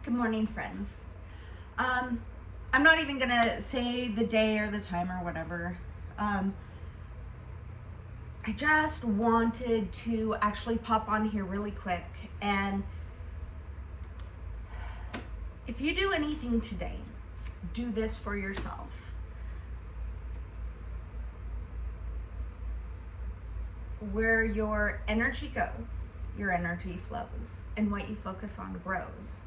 Good morning, friends. I'm not even gonna say the day or the time or whatever. I just wanted to actually pop on here really quick, and if you do anything today, do this for yourself. Where your energy goes, your energy flows, and what you focus on grows.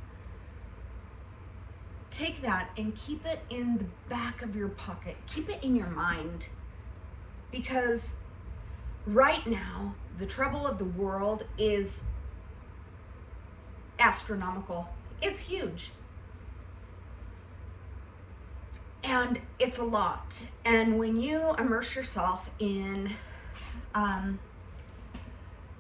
Take that and keep it in the back of your pocket. Keep it in your mind. Because right now, the trouble of the world is astronomical. It's huge. And it's a lot. And when you immerse yourself in the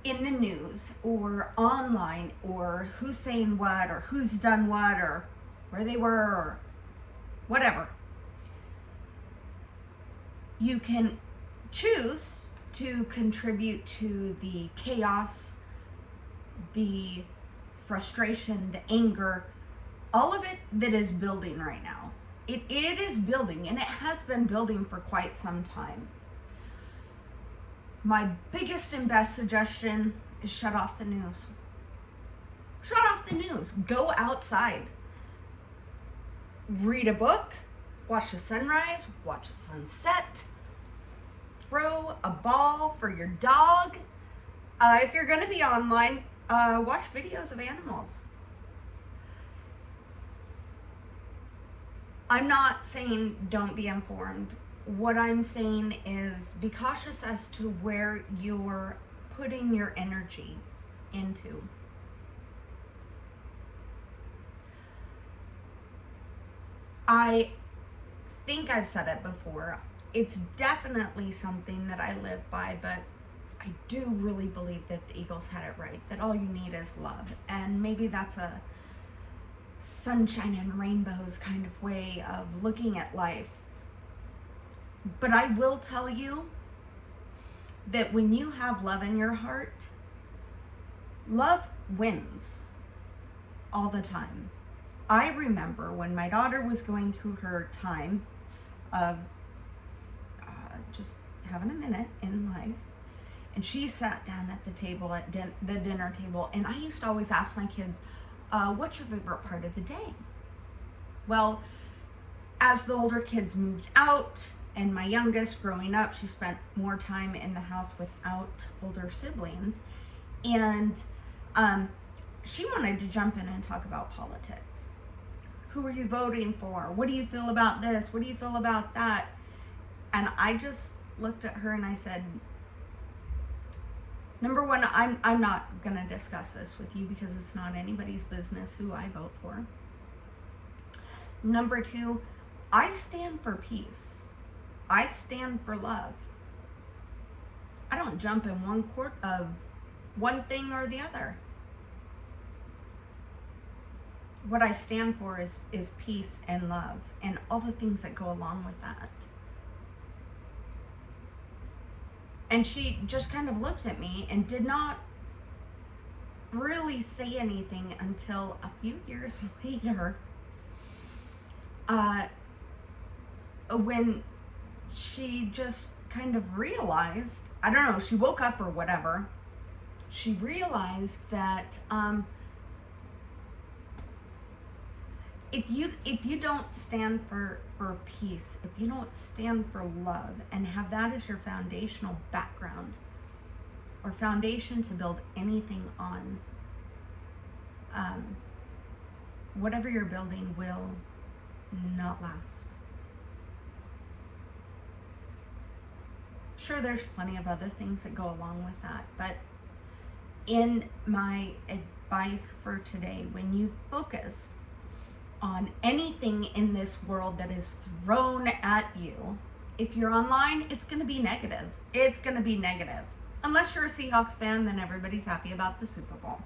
news or online, or who's saying what, or who's done what, or where they were, or whatever, you can choose to contribute to the chaos, the frustration, the anger, all of it that is building right now. It is building, and it has been building for quite some time. My biggest and best suggestion is shut off the news. Shut off the news. Go outside. Read a book. Watch the sunrise. Watch the sunset. Throw a ball for your dog. If you're going to be online, watch videos of animals. I'm not saying don't be informed. What I'm saying is be cautious as to where you're putting your energy into. I think I've said it before. It's definitely something that I live by, but I do really believe that the Eagles had it right, that all you need is love. And maybe that's a sunshine and rainbows kind of way of looking at life. But I will tell you that when you have love in your heart, love wins all the time. I remember when my daughter was going through her time of just having a minute in life, and she sat down at the table, at the dinner table, and I used to always ask my kids, what's your favorite part of the day? Well, as the older kids moved out, and my youngest growing up, she spent more time in the house without older siblings, and she wanted to jump in and talk about politics. Who are you voting for? What do you feel about this? What do you feel about that? And I just looked at her and I said, number one, I'm not gonna discuss this with you because it's not anybody's business who I vote for. Number two, I stand for peace. I stand for love. I don't jump in one court of one thing or the other. What I stand for is peace and love and all the things that go along with that. And she just kind of looked at me and did not really say anything until a few years later, when she just kind of realized, I don't know, she woke up or whatever, she realized that if you don't stand for peace, if you don't stand for love and have that as your foundational background or foundation to build anything on, whatever you're building will not last. Sure, there's plenty of other things that go along with that, but in my advice for today, when you focus on anything in this world that is thrown at you, if you're online, it's going to be negative. It's going to be negative. Unless you're a Seahawks fan, then everybody's happy about the Super Bowl.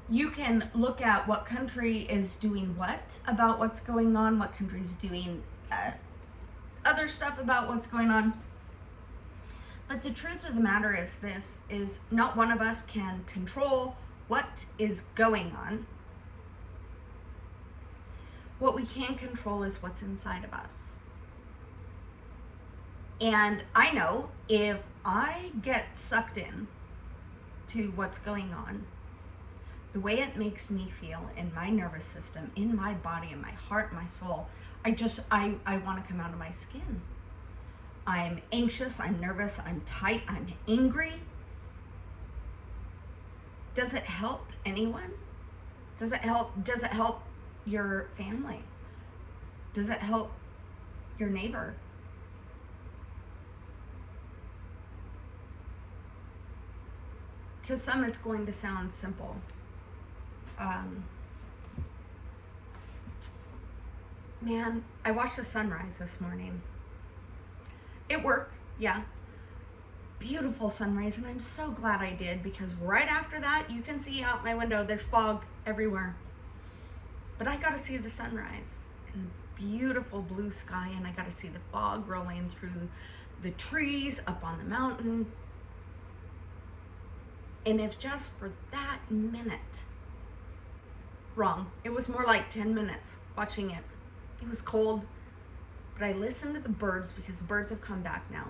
You can look at what country is doing what about what's going on, what country's doing other stuff about what's going on. But the truth of the matter is this, is not one of us can control what is going on. What we can't control is what's inside of us. And I know if I get sucked in to what's going on, the way it makes me feel in my nervous system, in my body, in my heart, my soul, I want to come out of my skin. I'm anxious, I'm nervous, I'm tight, I'm angry. Does it help anyone? Does it help your family? Does it help your neighbor? To some, it's going to sound simple. Man, I watched the sunrise this morning. It worked, yeah. Beautiful sunrise, and I'm so glad I did, because right after that, you can see out my window, there's fog everywhere. But I got to see the sunrise and the beautiful blue sky, and I got to see the fog rolling through the trees up on the mountain. And if just for that minute, wrong, it was more like 10 minutes watching it. It was cold, but I listened to the birds, because the birds have come back now.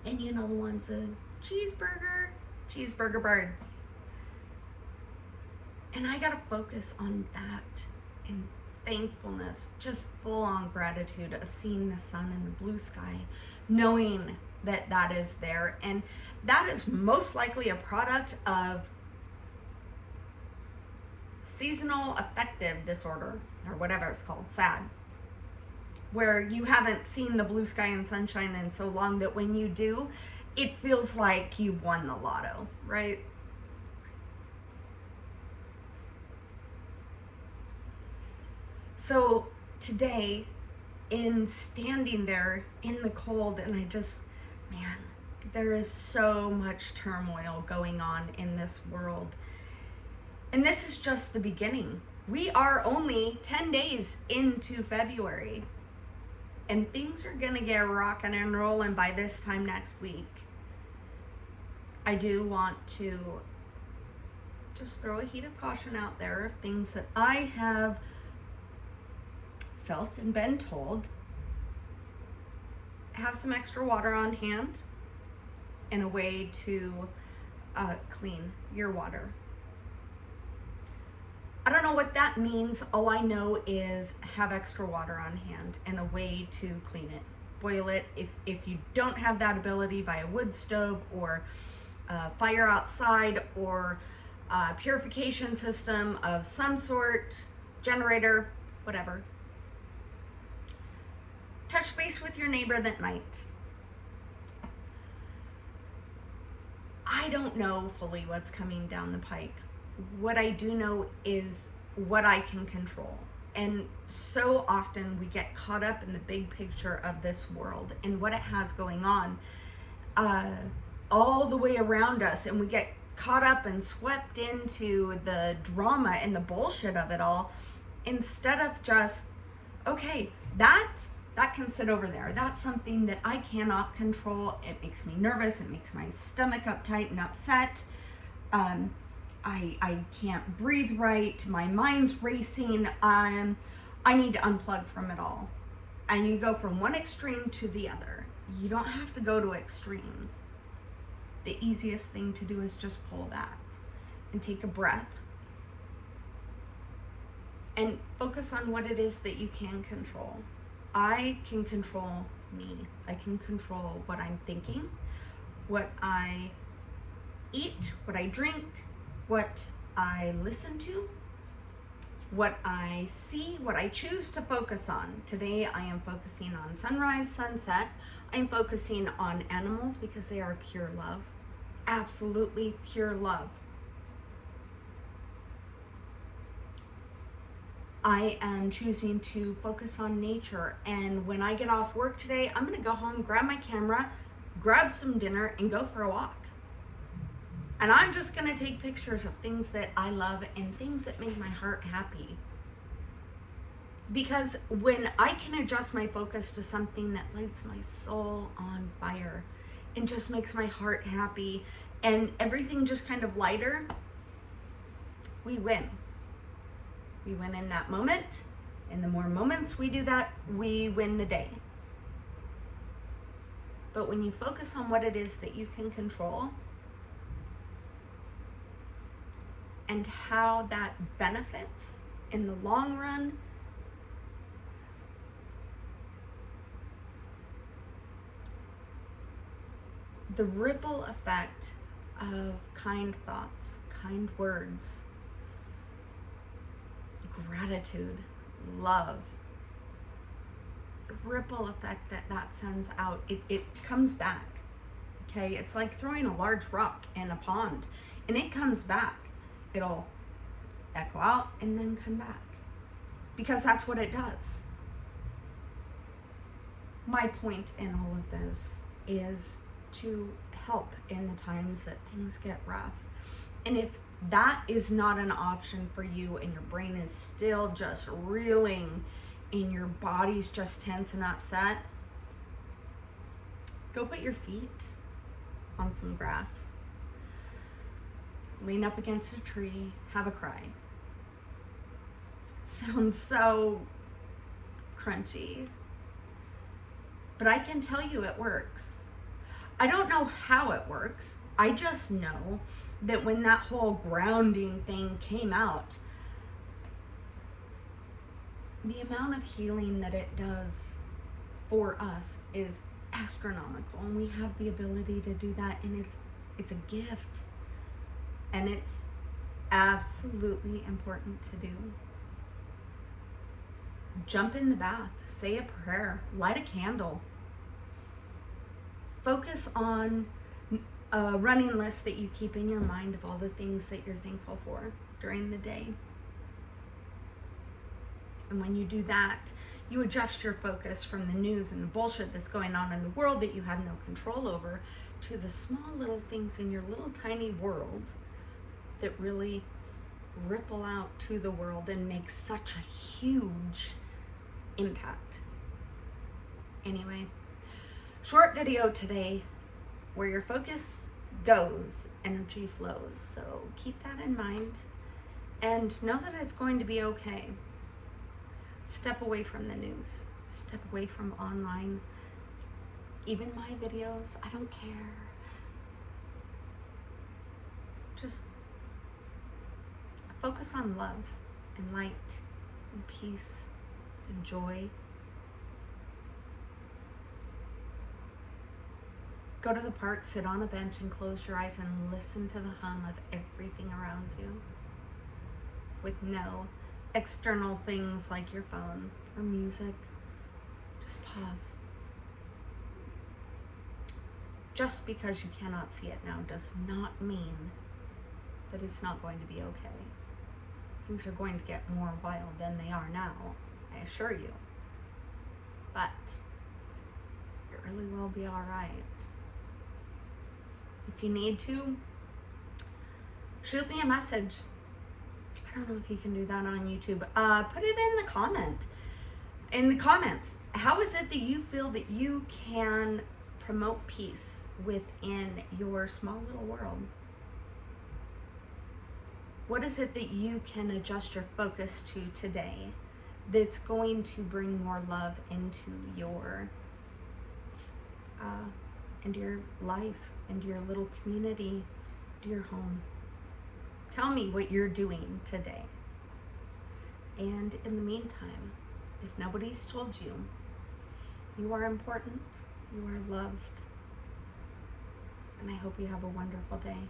And you know the ones that cheeseburger birds. And I gotta focus on that and thankfulness, just full on gratitude of seeing the sun and the blue sky, knowing that that is there. And that is most likely a product of seasonal affective disorder, or whatever it's called, SAD, where you haven't seen the blue sky and sunshine in so long that when you do, it feels like you've won the lotto, right? So today, in standing there in the cold, and man, there is so much turmoil going on in this world. And this is just the beginning. We are only 10 days into February, and things are gonna get rocking and rolling by this time next week. I do want to just throw a heat of caution out there of things that I have felt and been told. Have some extra water on hand and a way to clean your water. I don't know what that means. All I know is have extra water on hand and a way to clean it. Boil it. If you don't have that ability, buy a wood stove or fire outside, or a purification system of some sort, generator, whatever. Touch base with your neighbor that might. I don't know fully what's coming down the pike. What I do know is what I can control. And so often we get caught up in the big picture of this world and what it has going on all the way around us. And we get caught up and swept into the drama and the bullshit of it all, instead of just, okay, that can sit over there. That's something that I cannot control. It makes me nervous. It makes my stomach uptight and upset. I can't breathe right. My mind's racing. I need to unplug from it all. And you go from one extreme to the other. You don't have to go to extremes. The easiest thing to do is just pull back and take a breath and focus on what it is that you can control. I can control me. I can control what I'm thinking, what I eat, what I drink, what I listen to, what I see, what I choose to focus on. Today I am focusing on sunrise, sunset. I'm focusing on animals because they are pure love. Absolutely pure love. I am choosing to focus on nature, and when I get off work today, I'm gonna go home, grab my camera, grab some dinner, and go for a walk. And I'm just gonna take pictures of things that I love and things that make my heart happy. Because when I can adjust my focus to something that lights my soul on fire and just makes my heart happy and everything just kind of lighter, we win. We win in that moment. And the more moments we do that, we win the day. But when you focus on what it is that you can control and how that benefits in the long run, the ripple effect of kind thoughts, kind words, gratitude, love, the ripple effect that sends out, it comes back. Okay, it's like throwing a large rock in a pond, and it comes back. It'll echo out and then come back, because that's what it does. My point in all of this is to help in the times that things get rough. And if that is not an option for you, and your brain is still just reeling and your body's just tense and upset, go put your feet on some grass, lean up against a tree, have a cry. It sounds so crunchy, but I can tell you it works. I don't know how it works. I just know that when that whole grounding thing came out, the amount of healing that it does for us is astronomical, and we have the ability to do that, and it's a gift, and it's absolutely important to do. Jump in the bath, say a prayer, light a candle. Focus on a running list that you keep in your mind of all the things that you're thankful for during the day. And when you do that, you adjust your focus from the news and the bullshit that's going on in the world that you have no control over, to the small little things in your little tiny world that really ripple out to the world and make such a huge impact. Anyway, short video today. Where your focus goes, energy flows. So keep that in mind and know that it's going to be okay. Step away from the news. Step away from online. Even my videos, I don't care. Just focus on love and light and peace and joy. Go to the park, sit on a bench, and close your eyes and listen to the hum of everything around you, with no external things like your phone or music. Just pause. Just because you cannot see it now does not mean that it's not going to be okay. Things are going to get more wild than they are now, I assure you. But it really will be all right. If you need to, shoot me a message. I don't know if you can do that on YouTube. Put it in the comments. How is it that you feel that you can promote peace within your small little world? What is it that you can adjust your focus to today that's going to bring more love into your life, into your little community, to your home? Tell me what you're doing today. And in the meantime, if nobody's told you, you are important, you are loved, and I hope you have a wonderful day.